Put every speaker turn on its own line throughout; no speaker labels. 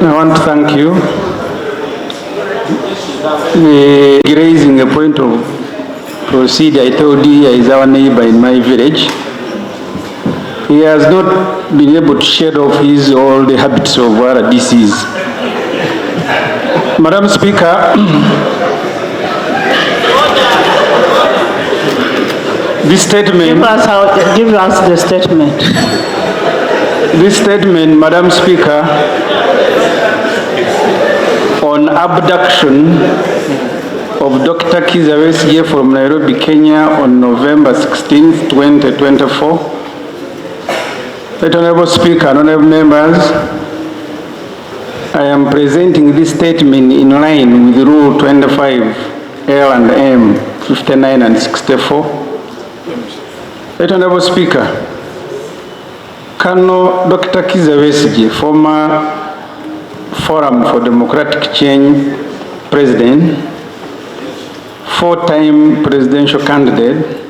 I want to thank you. Raising a point of procedure, I told you he is our neighbor in my village. He has not been able to shed off his old habits of RDCs. Madam Speaker, this statement...
Give us the statement.
This statement, Madam Speaker, on abduction of Dr. Kizza Besigye from Nairobi, Kenya on November 16, 2024. Right Honorable Speaker and Honorable Members, I am presenting this statement in line with Rule 25 L and M 59 and 64. Right Honorable Speaker, Colonel Dr. Kizza Besigye, former Forum for Democratic Change President, four-time presidential candidate,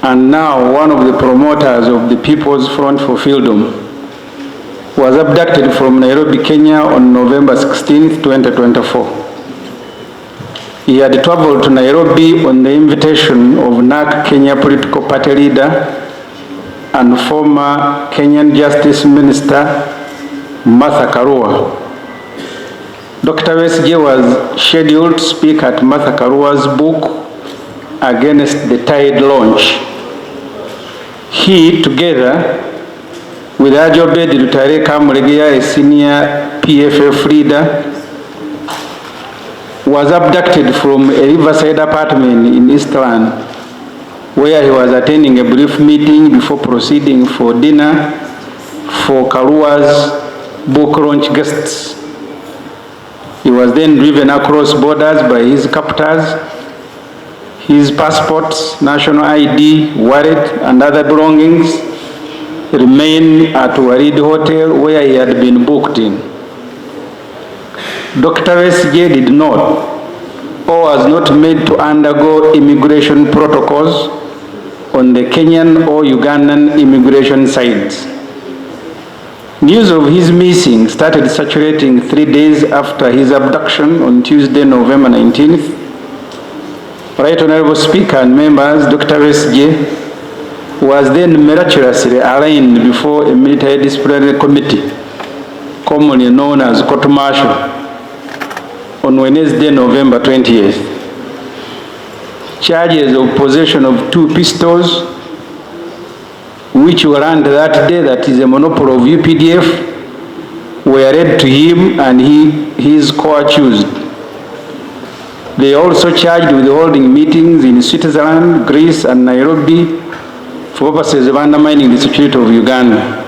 and now one of the promoters of the People's Front for Freedom, was abducted from Nairobi, Kenya on November 16, 2024. He had traveled to Nairobi on the invitation of NARC Kenya political party leader and former Kenyan Justice Minister Martha Karua. Dr. Besigye was scheduled to speak at Martha Karua's book Against the Tide launch. He, together with Ajobed Lutare Kamuregeya, a senior PFF leader, was abducted from a riverside apartment in Eastland, where he was attending a brief meeting before proceeding for dinner for Karua's book launch guests. He was then driven across borders by his captors. His passports, national ID, wallet, and other belongings remained at Warid Hotel, where he had been booked in. Dr. Besigye did not, or was not made to undergo immigration protocols on the Kenyan or Ugandan immigration sides. News of his missing started circulating 3 days after his abduction on Tuesday, November 19th. Right Honorable Speaker and members, Dr. Besigye was then miraculously arraigned before a military disciplinary committee, commonly known as court martial, on Wednesday, November 20th. Charges of possession of 2 pistols, which were learned that day that is a monopoly of UPDF, were read to him and he is co-accused. They also charged with holding meetings in Switzerland, Greece, and Nairobi for purposes of undermining the security of Uganda.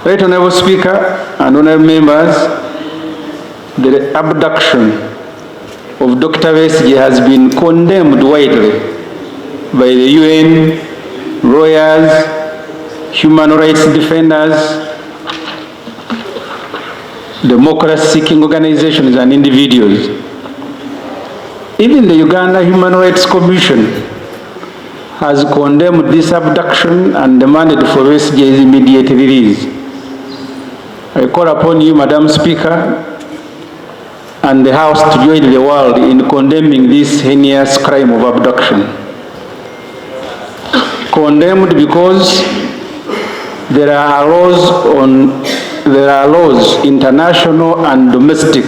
Right Honorable Speaker and Honorable Members, the abduction of Dr. Besigye has been condemned widely by the UN, lawyers, human rights defenders, democracy-seeking organizations, and individuals. Even the Uganda Human Rights Commission has condemned this abduction and demanded for Besigye's immediate release. I call upon you, Madam Speaker, and the House to join the world in condemning this heinous crime of abduction. Condemned because there are laws, international and domestic,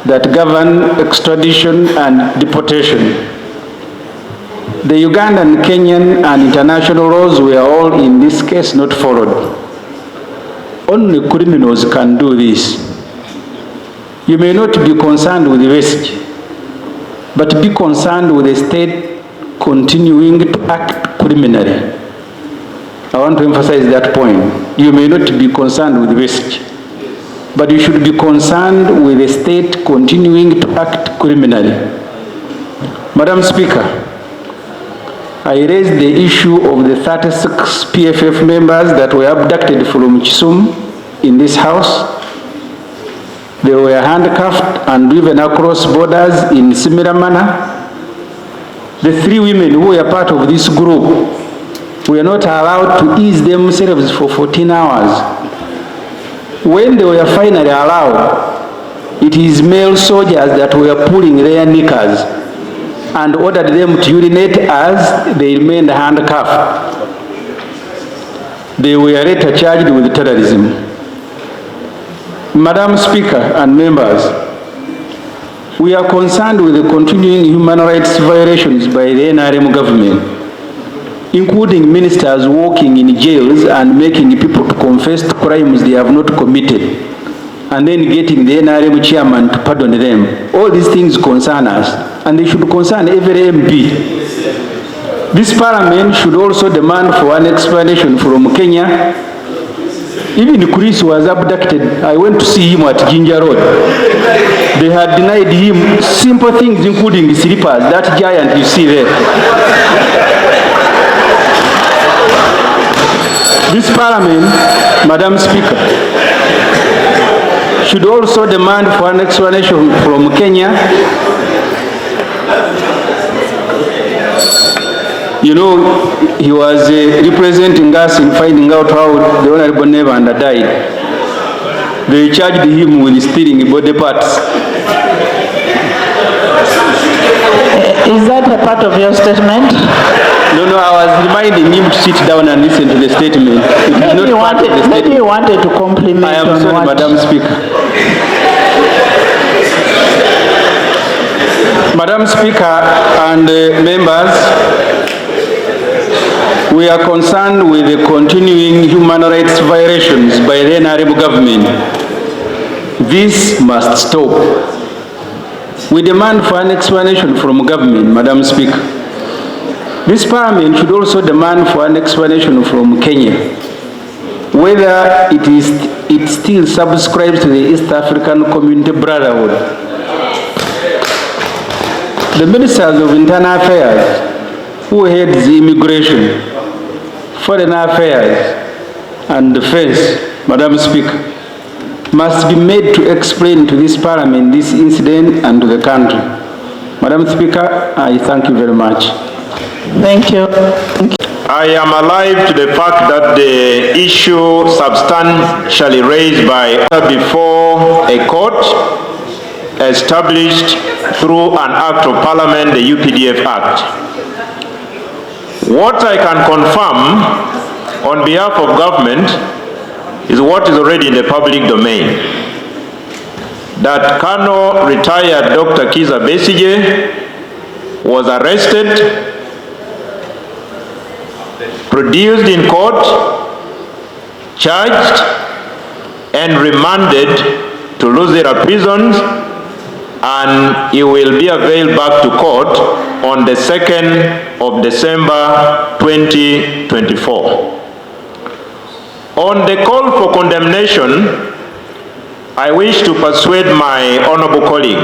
that govern extradition and deportation. The Ugandan, Kenyan, and international laws were all in this case not followed. Only criminals can do this. You may not be concerned with the Besigye, but be concerned with the state continuing to act criminally. I want to emphasize that point. You may not be concerned with the Besigye, but you should be concerned with the state continuing to act criminally. Madam Speaker, I raised the issue of the 36 PFF members that were abducted from Kisumu in this House. They were handcuffed and driven across borders in similar manner. The 3 women who were part of this group were not allowed to ease themselves for 14 hours. When they were finally allowed, it is male soldiers that were pulling their knickers and ordered them to urinate as they remained handcuffed. They were later charged with terrorism. Madam Speaker and members, we are concerned with the continuing human rights violations by the NRM government, including ministers working in jails and making people to confess to crimes they have not committed, and then getting the NRM chairman to pardon them. All these things concern us, and they should concern every MP. This parliament should also demand for an explanation from Kenya. Even Chris was abducted. I went to see him at Ginger Road. They had denied him simple things, including slippers, that giant you see there. This parliament, Madam Speaker, should also demand for an explanation from Kenya. You know, he was representing us in finding out how the Honorable Nevanda died. They charged him with stealing body parts.
Is that a part of your statement?
No, I was reminding him to sit down and listen to the statement.
Maybe you wanted to compliment.
I am sorry, Madam Speaker. Madam Speaker and members, we are concerned with the continuing human rights violations by the NRM government. This must stop. We demand for an explanation from government, Madam Speaker. This parliament should also demand for an explanation from Kenya, whether it still subscribes to the East African Community Brotherhood. The ministers of internal affairs, who heads immigration, foreign affairs, and defense, Madam Speaker, must be made to explain to this parliament this incident and to the country. Madam Speaker, I thank you very much.
Thank you.
I am alive to the fact that the issue substantially raised by before a court established through an act of parliament, the UPDF Act. What I can confirm on behalf of government is what is already in the public domain. That Colonel retired Dr. Kiza Besigye was arrested, produced in court, charged, and remanded to Luzira prisons, and he will be availed back to court on the 2nd of December 2024. On the call for condemnation, I wish to persuade my honorable colleague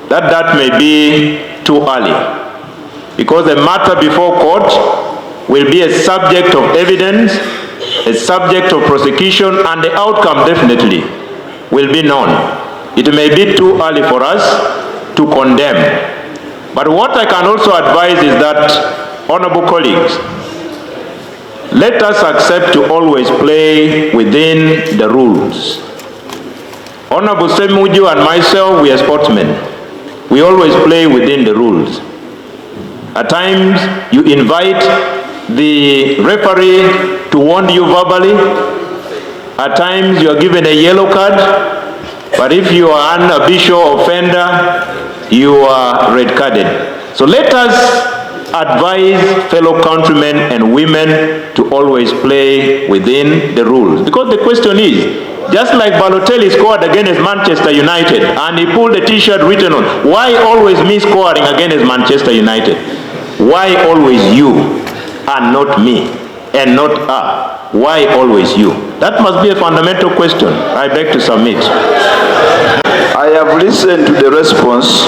that that may be too early, because the matter before court will be a subject of evidence, a subject of prosecution, and the outcome definitely will be known. It may be too early for us to condemn. But what I can also advise is that, honorable colleagues, let us accept to always play within the rules. Honorable Ssemujju and myself, we are sportsmen. We always play within the rules. At times, you invite the referee to warn you verbally. At times, you are given a yellow card. But if you are an habitual offender, you are red-carded. So let us advise fellow countrymen and women to always play within the rules. Because the question is, just like Balotelli scored against Manchester United and he pulled a t-shirt written on, why always me scoring against Manchester United? Why always you and not me and not her? Why always you? That must be a fundamental question. I beg to submit.
I have listened to the response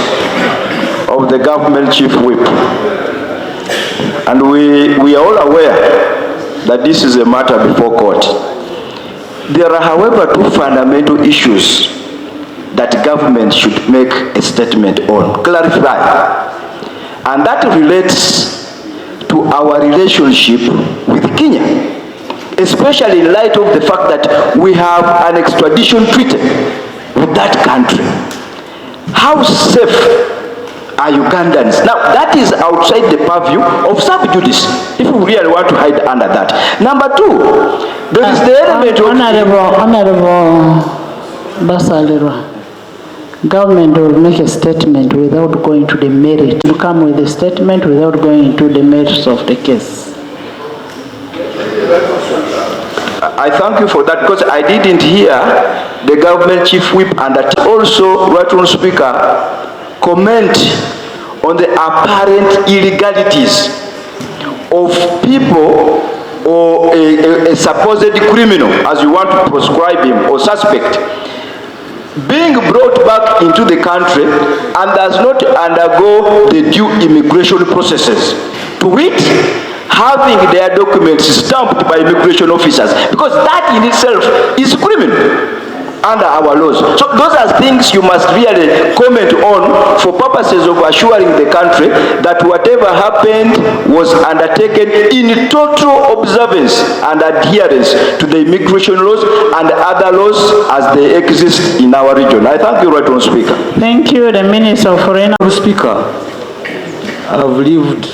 of the government chief whip, and we are all aware that this is a matter before court. There are, however, two fundamental issues that government should make a statement on, clarify, and that relates to our relationship with Kenya. especially in light of the fact that we have an extradition treaty with that country. How safe are Ugandans? Now, that is outside the purview of sub judice, if we really want to hide under that. Number two, there is the element of...
Honorable Basalirwa, government will make a statement without going to the merit. You come with a statement without going into the merits of the case.
I thank you for that, because I didn't hear the government chief whip and also, right honourable Speaker, comment on the apparent illegalities of people or a supposed criminal, as you want to proscribe him, or suspect, being brought back into the country and does not undergo the due immigration processes, to wit, having their documents stamped by immigration officers, because that in itself is criminal under our laws. So those are things you must really comment on for purposes of assuring the country that whatever happened was undertaken in total observance and adherence to the immigration laws and other laws as they exist in our region. I thank you, Right Honourable Speaker.
Thank you, the Minister of Foreign
Mr. Speaker, I've lived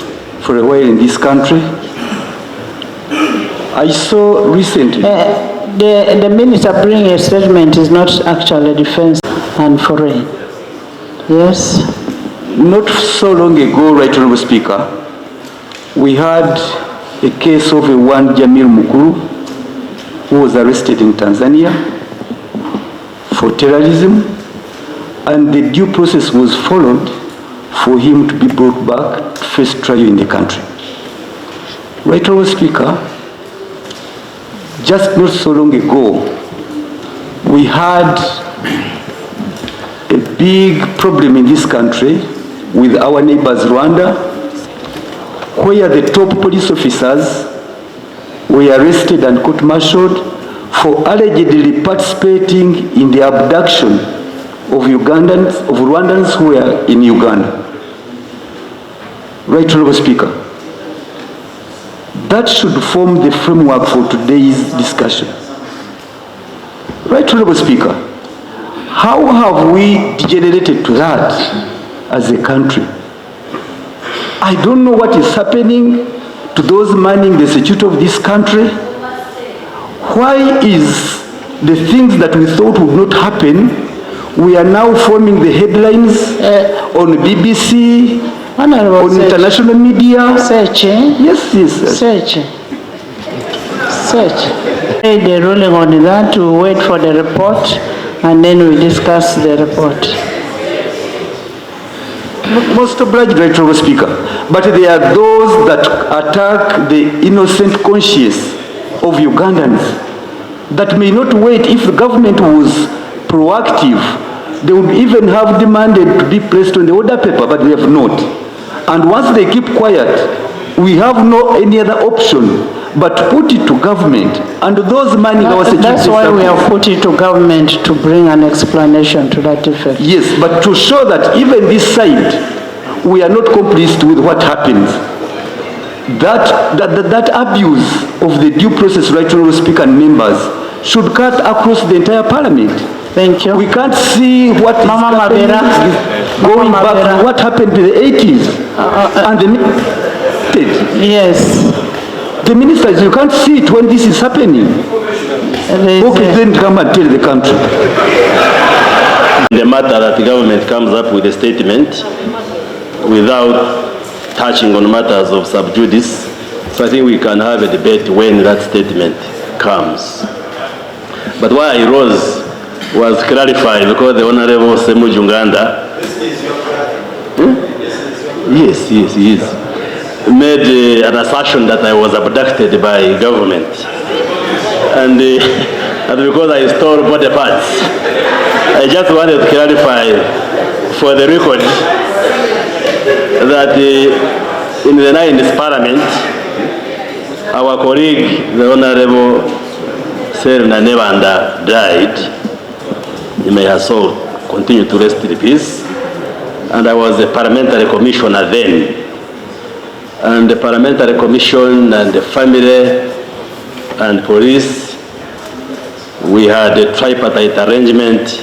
for a while in this country. I saw recently...
the minister bringing a statement is not actually defense and foreign. Yes?
Not so long ago, Right Honourable Speaker, we had a case of one Jamil Mukuru who was arrested in Tanzania for terrorism, and the due process was followed for him to be brought back to face trial in the country. Right Honourable Speaker, just not so long ago, we had a big problem in this country with our neighbors Rwanda, where the top police officers were arrested and court-martialed for allegedly participating in the abduction of Rwandans who were in Uganda. Right Honourable Speaker, that should form the framework for today's discussion. Right Honourable Speaker, how have we degenerated to that as a country? I don't know what is happening to those manning the security of this country. Why is the things that we thought would not happen, we are now forming the headlines on BBC, on international media?
Search,
Yes, yes.
Search. The ruling on that, we wait for the report and then we discuss the report.
Most obliged, Right Honourable Speaker. But there are those that attack the innocent conscience of Ugandans that may not wait. If the government was proactive, they would even have demanded to be placed on the order paper, but they have not. And once they keep quiet, we have no any other option but to put it to government and those manning our security.
That's why we have put it to government to bring an explanation to that effect.
Yes, but to show that even this side, we are not complicit with what happens. That abuse of the due process, Right Honourable Speaker and members, should cut across the entire parliament.
Thank you.
We can't see what is happening, going back to what happened in the 80s. And the
yes.
The ministers, you can't see it when this is happening. Who can then come and tell the country?
The matter that the government comes up with a statement without touching on matters of sub judice, so I think we can have a debate when that statement comes. But why I rose was clarified because the Honorable Ssemujju yes, he is, made an assertion that I was abducted by government. And because I stole body parts, I just wanted to clarify for the record that in the 9th Parliament, our colleague, the Honorable Serna Nevanda, died. He may her soul continue to rest in peace. And I was a parliamentary commissioner then. And the parliamentary commission and the family and police. We had a tripartite arrangement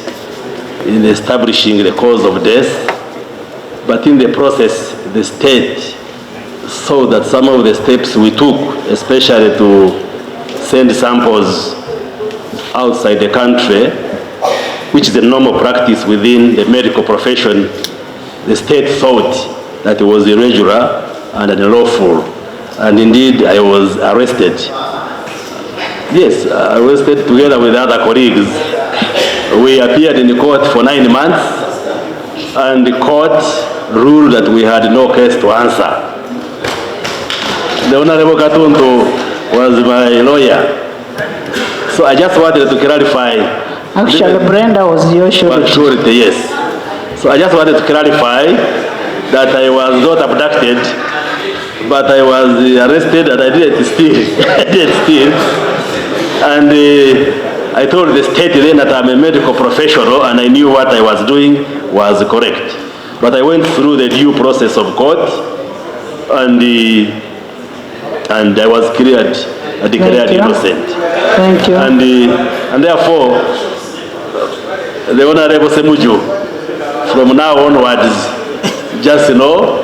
in establishing the cause of death, but in the process, the state saw that some of the steps we took, especially to send samples outside the country, which is a normal practice within the medical profession, the state thought that it was irregular and unlawful. And indeed, I was arrested. Yes, arrested together with other colleagues. We appeared in the court for 9 months, and the court ruled that we had no case to answer. The Honorable Katuntu was my lawyer. So I just wanted to clarify.
Actually, Brenda was your surety.
Yes. So I just wanted to clarify that I was not abducted, but I was arrested and I didn't steal. I didn't steal. And I told the state then that I'm a medical professional and I knew what I was doing was correct. But I went through the due process of court, and I was declared innocent.
Thank you.
And therefore, the Honorable Ssemujju, from now onwards, just know,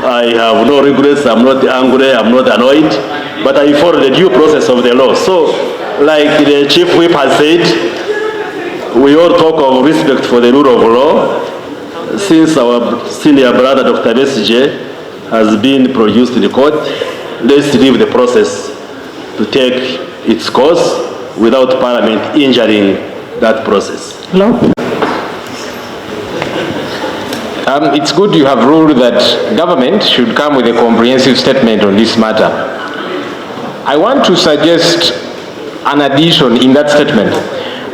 I have no regrets, I'm not angry, I'm not annoyed, but I follow the due process of the law. So, like the Chief Whip has said, we all talk of respect for the rule of law. Since our senior brother, Dr. Besigye, has been produced in the court, let's leave the process to take its course without Parliament injuring that process.
Hello?
It's good you have ruled that government should come with a comprehensive statement on this matter. I want to suggest an addition in that statement.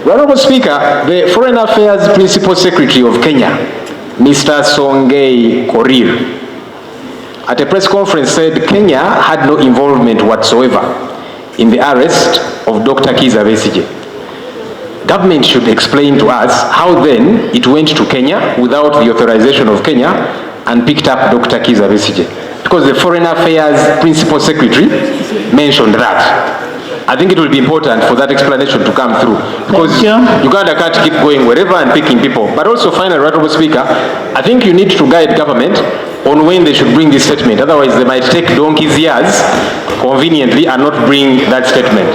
Honorable Speaker, the Foreign Affairs Principal Secretary of Kenya, Mr. Songei Korir, at a press conference said Kenya had no involvement whatsoever in the arrest of Dr. Kizza Besigye. Government should explain to us how then it went to Kenya without the authorization of Kenya and picked up Dr. Kizza Besigye. Because the Foreign Affairs Principal Secretary mentioned that. I think it will be important for that explanation to come through. Because Uganda can't keep going wherever and picking people. But also, finally, Honorable Speaker, I think you need to guide government on when they should bring this statement. Otherwise, they might take donkey's years conveniently and not bring that statement.